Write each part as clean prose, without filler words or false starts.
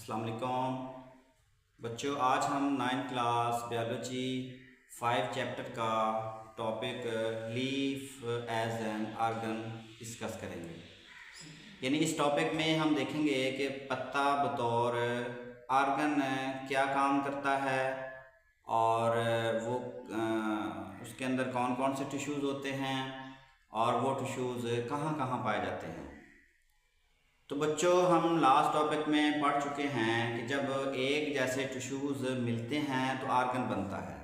अस्सलाम वालेकुम बच्चों, आज हम 9th क्लास बायोलॉजी 5 चैप्टर का topic leaf as an organ discuss करेंगे। यानी इस टॉपिक में हम देखेंगे कि पत्ता बतौर आर्गन क्या काम करता है और वो उसके अंदर कौन कौन से टिश्यूज़ होते हैं और वो टिश्यूज़ कहाँ कहाँ पाए जाते हैं। तो बच्चों, हम लास्ट टॉपिक में पढ़ चुके हैं कि जब एक जैसे टिश्यूज़ मिलते हैं तो आर्गन बनता है।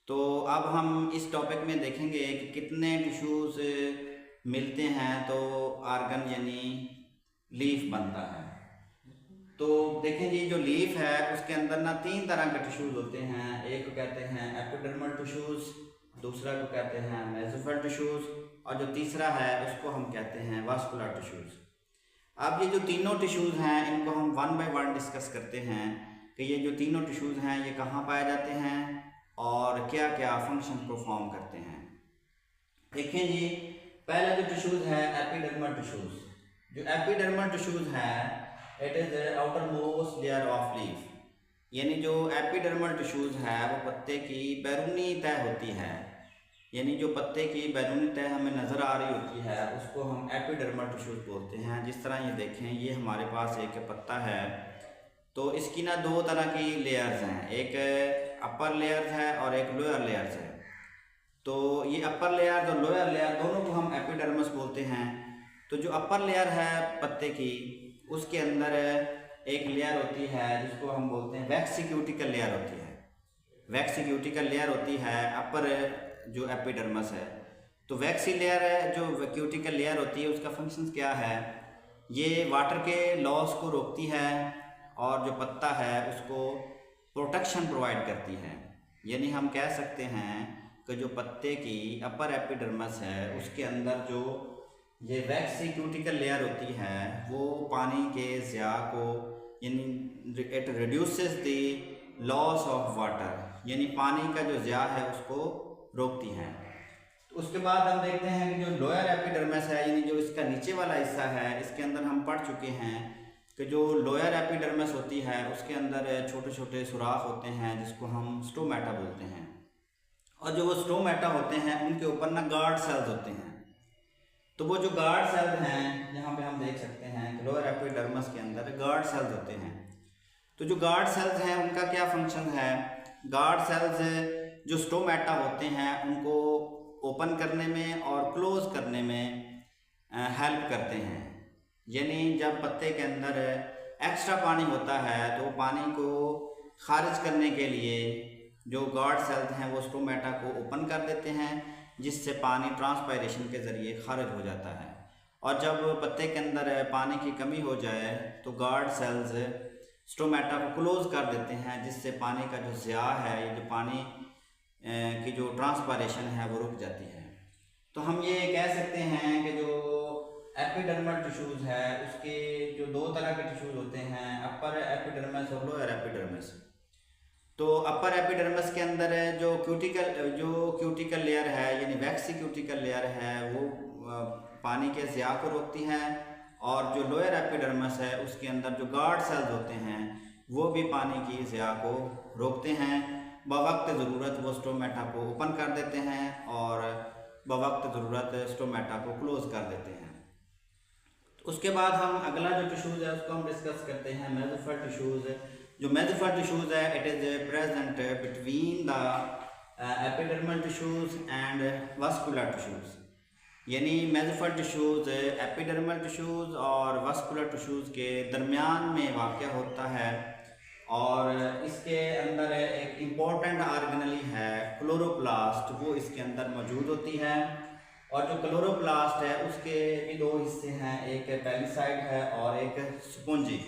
तो अब हम इस टॉपिक में देखेंगे कि कितने टिश्यूज़ मिलते हैं तो आर्गन यानी लीफ बनता है। तो देखें जी, जो लीफ है उसके अंदर ना 3 तरह के टिश्यूज़ होते हैं। एक को कहते हैं एपिडर्मल टिश्यूज़, दूसरा को कहते हैं मेसोफिल टिश्यूज़ और जो तीसरा है उसको हम कहते हैं वास्कुलर टिश्यूज़। अब ये जो तीनों टिश्यूज़ हैं इनको हम वन बाय वन डिस्कस करते हैं कि ये जो तीनों टिश्यूज़ हैं ये कहाँ पाए जाते हैं और क्या क्या फंक्शन परफॉर्म करते हैं। देखें जी, पहला जो टिश्यूज़ है एपिडर्मल टिश्यूज़। जो एपिडर्मल टिश्यूज़ है it is the outer most layer of leaf. यानी जो एपिडर्मल टिश्यूज़ है वो पत्ते की बैरूनी तह होती है। यानी जो पत्ते की बैरूनी तह हमें नज़र आ रही होती है उसको हम एपिडर्मल टिश्यूज़ बोलते हैं। जिस तरह ये देखें, ये हमारे पास एक पत्ता है तो इसकी ना 2 तरह की लेयर्स हैं, एक अपर लेयर्स है और एक लोअर लेयर्स है। तो ये अपर लेयर और लोअर लेयर दोनों को हम एपिडर्मस बोलते हैं। तो जो अपर लेयर है पत्ते की उसके अंदर एक लेयर होती है जिसको हम बोलते हैं वैक्सी क्यूटिकल लेयर होती है। वैक्सी क्यूटिकल लेयर होती है अपर जो एपिडर्मस है। तो वैक्सी लेयर है जो क्यूटिकल लेयर होती है उसका फंक्शन क्या है, ये वाटर के लॉस को रोकती है और जो पत्ता है उसको प्रोटेक्शन प्रोवाइड करती है। यानी हम कह सकते हैं कि जो पत्ते की अपर एपिडर्मस है उसके अंदर जो ये वैक्सी क्यूटिकल लेयर होती है वो पानी के ज़िया को यानी it reduces the loss of water, यानी पानी का जो ज़िया है उसको रोकती हैं। तो उसके बाद हम देखते हैं कि जो लोअर एपिडर्मस है यानी जो इसका नीचे वाला हिस्सा है इसके अंदर हम पढ़ चुके हैं कि जो लोअर एपिडर्मस होती है उसके अंदर छोटे छोटे सुराख होते हैं जिसको हम स्टोमेटा बोलते हैं। और जो वो स्टोमेटा होते हैं उनके ऊपर ना गार्ड सेल्स होते हैं। तो वो जो गार्ड सेल्स हैं यहाँ पे हम देख सकते हैं कि लोअर एपिडर्मस के अंदर गार्ड सेल्स होते हैं। तो जो गार्ड सेल्स हैं उनका क्या फंक्शन है, गार्ड सेल्स जो स्टोमेटा होते हैं उनको ओपन करने में और क्लोज करने में हेल्प करते हैं। यानी जब पत्ते के अंदर एक्स्ट्रा पानी होता है तो पानी को खारिज करने के लिए जो गार्ड सेल्स हैं वो स्टोमेटा को ओपन कर देते हैं जिससे पानी ट्रांसपायरेशन के ज़रिए खारिज हो जाता है। और जब पत्ते के अंदर पानी की कमी हो जाए तो गार्ड सेल्स स्टोमेटा को क्लोज कर देते हैं जिससे पानी का जो ज़िया है, ये जो पानी की जो ट्रांसपायरेशन है वो रुक जाती है। तो हम ये कह सकते हैं कि जो एपिडर्मल टिश्यूज़ है उसके जो 2 तरह के टिश्यूज़ होते हैं, अपर एपिडर्मस और लोअर एपिडर्मस। तो अपर एपिडर्मस के अंदर जो क्यूटिकल लेयर है यानी वैक्सी क्यूटिकल लेयर है वो पानी के ज़िया को रोकती है और जो लोअर एपिडर्मस है उसके अंदर जो गार्ड सेल्स होते हैं वो भी पानी की ज़िया को रोकते हैं। बवक्त ज़रूरत वो स्टोमेटा को ओपन कर देते हैं और बवक्त ज़रूरत स्टोमेटा को क्लोज कर देते हैं। तो उसके बाद हम अगला जो टिश्यूज़ है उसको हम डिस्कस करते हैं मेसोफिल टिश्यूज़। जो मेसोफिल टिश्यूज़ है it is present between the epidermal tissues and vascular tissues. यानी मेसोफिल टिश्यूज़ एपिडर्मल टिश्यूज़ और वास्कुलर टिश्यूज़ के दरमियान में वाक़या होता है और इसके अंदर एक इम्पॉर्टेंट ऑर्गेनेली है क्लोरोप्लास्ट, वो इसके अंदर मौजूद होती है। और जो क्लोरोप्लास्ट है उसके भी 2 हिस्से हैं, एक पेलिसाइड है और एक स्पोंजी।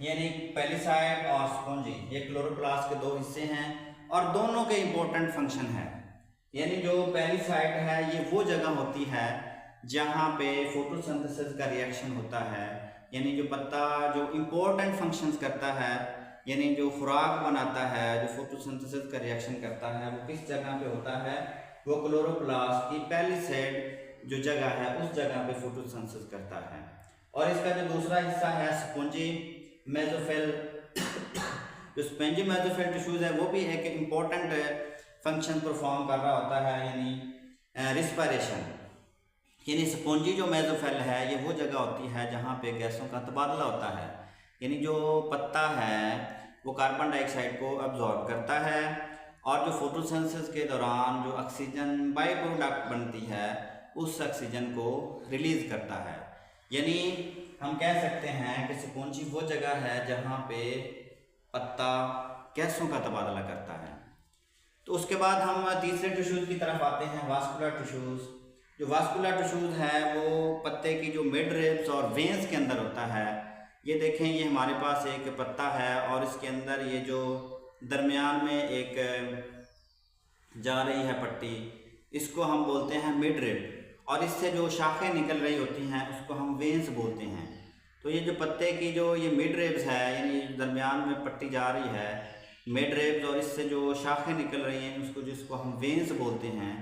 यानी पेलिसाइड और स्पोंजी ये क्लोरोप्लास्ट के 2 हिस्से हैं और दोनों के इम्पोर्टेंट फंक्शन है। यानी जो पेलिसाइड है ये वो जगह होती है जहाँ पे फोटोसिंथेसिस का रिएक्शन होता है। यानी जो पत्ता जो इम्पोर्टेंट फंक्शंस करता है यानी जो खुराक बनाता है, जो फोटोसिंथेसिस का रिएक्शन करता है वो किस जगह पे होता है, वो क्लोरोप्लास्ट की पेलिसाइड जो जगह है उस जगह पे फोटोसिंथेसिस करता है। और इसका जो दूसरा हिस्सा है स्पॉन्जी मेसोफिल, जो स्पॉन्जी मेसोफिल टिश्यूज है वो भी एक इम्पोर्टेंट फंक्शन परफॉर्म कर रहा होता है, यानी रिस्पायरेशन। यानी स्पॉन्जी जो मेसोफिल है ये वो जगह होती है जहाँ पे गैसों का तबादला होता है, यानी जो पत्ता है वो कार्बन डाइऑक्साइड को अब्जॉर्ब करता है और जो फोटोसिंथेसिस के दौरान जो ऑक्सीजन बाई प्रोडक्ट बनती है उस ऑक्सीजन को रिलीज़ करता है। यानी हम कह सकते हैं कि स्पॉन्जी वो जगह है जहाँ पे पत्ता गैसों का तबादला करता है। तो उसके बाद हम तीसरे टिश्यूज़ की तरफ आते हैं, वास्कुलर टिश्यूज़। जो वास्कुलर टिश्यूज़ है वो पत्ते की जो मिड रिब्स और वेंस के अंदर होता है। ये देखें, ये हमारे पास एक पत्ता है और इसके अंदर ये जो दरमियान में एक जा रही है पट्टी, इसको हम बोलते हैं मिड रिब, और इससे जो शाखें निकल रही होती हैं उसको हम वेंस बोलते हैं। तो ये जो पत्ते की जो ये मिड रिब्स है, यानी दरमियान में पट्टी जा रही है मिड रिब्स, और इससे जो शाखें निकल रही हैं उसको जिसको हम वेंस बोलते हैं,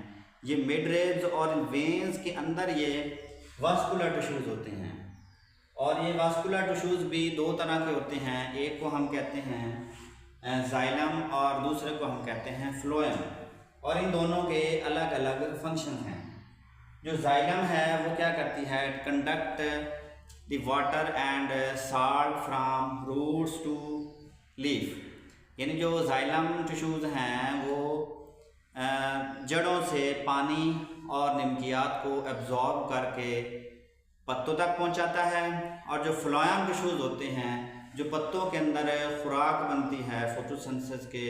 ये मिड रिब्स और वेंस के अंदर ये वास्कुलर टिश्यूज़ होते हैं। और ये वास्कुलर टिश्यूज़ भी दो तरह के होते हैं, एक को हम कहते हैं जाइलम और दूसरे को हम कहते हैं फ्लोएम, और इन दोनों के अलग अलग फंक्शन हैं। जो जाइलम है वो क्या करती है, conduct the water and salt from roots to leaf. यानी जो जाइलम टिश्यूज़ हैं वो जड़ों से पानी और नमकियात को एब्जॉर्ब करके पत्तों तक पहुंचाता है, और जो फ्लोएम टिश्यूज़ होते हैं जो पत्तों के अंदर खुराक बनती है फोटोसिंथेसिस के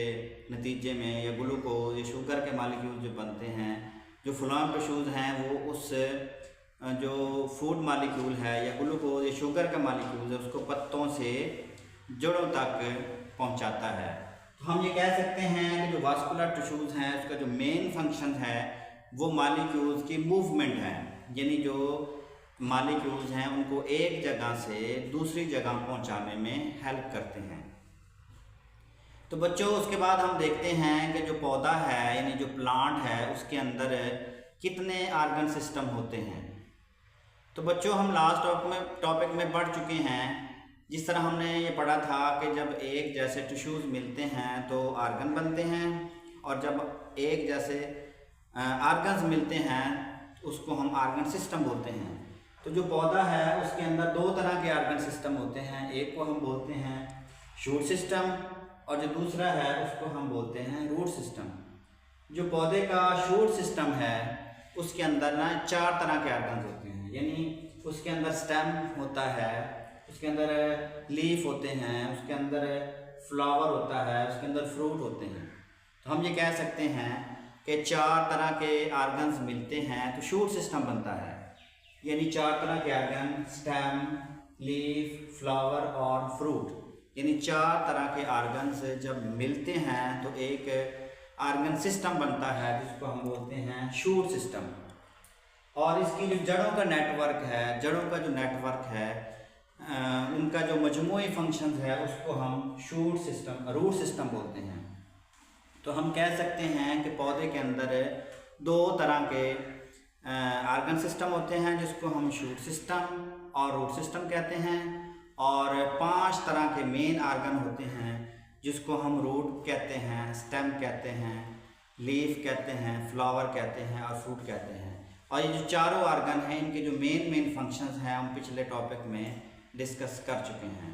नतीजे में, या ग्लूकोज या शुगर के मालिक्यूल जो बनते हैं, जो फ्लोएम टिश्यूज़ हैं वो उस जो फूड मालिक्यूल है या ग्लूकोज या शुगर का मालिक्यूल है उसको पत्तों से जड़ों तक पहुंचाता है। तो हम ये कह सकते हैं कि जो वास्कुलर टिश्यूज़ हैं उसका जो मेन फंक्शन है वो मालिक्यूल्स की मूवमेंट है, यानी जो मालिक्यूल्स हैं उनको एक जगह से दूसरी जगह पहुंचाने में हेल्प करते हैं। तो बच्चों उसके बाद हम देखते हैं कि जो पौधा है यानी जो प्लांट है उसके अंदर कितने ऑर्गन सिस्टम होते हैं। तो बच्चों हम लास्ट टॉपिक में पढ़ चुके हैं, जिस तरह हमने ये पढ़ा था कि जब एक जैसे टिश्यूज़ मिलते हैं तो ऑर्गन बनते हैं, और जब एक जैसे ऑर्गन्स मिलते हैं उसको हम ऑर्गन सिस्टम बोलते हैं। तो जो पौधा है उसके अंदर दो तरह के ऑर्गन सिस्टम होते हैं, एक को हम बोलते हैं शूट सिस्टम और जो दूसरा है उसको हम बोलते हैं रूट सिस्टम। जो पौधे का शूट सिस्टम है उसके अंदर ना चार तरह के ऑर्गन्स होते हैं, यानी उसके अंदर स्टेम होता है, उसके अंदर लीफ होते हैं, उसके अंदर फ्लावर होता है, उसके अंदर फ्रूट होते हैं। तो हम ये कह सकते हैं कि चार तरह के ऑर्गन्स मिलते हैं तो शूट सिस्टम बनता है, यानी चार तरह के ऑर्गन स्टेम, लीफ, फ्लावर और फ्रूट, यानी चार तरह के ऑर्गन्स जब मिलते हैं तो एक ऑर्गन सिस्टम बनता है जिसको हम बोलते हैं शूट सिस्टम। और इसकी जो जड़ों का नेटवर्क है, जड़ों का जो नेटवर्क है उनका जो मजमूई फंक्शन है उसको हम शूट सिस्टम रूट सिस्टम बोलते हैं। तो हम कह सकते हैं कि पौधे के अंदर दो तरह के ऑर्गन सिस्टम होते हैं जिसको हम शूट सिस्टम और रूट सिस्टम कहते हैं, और 5 तरह के मेन ऑर्गन होते हैं जिसको हम रूट कहते हैं, स्टेम कहते हैं, लीफ कहते हैं, फ्लावर कहते हैं और फ्रूट कहते हैं। और ये जो चारों ऑर्गन हैं इनके जो मेन फंक्शंस हैं हम पिछले टॉपिक में डिस्कस कर चुके हैं।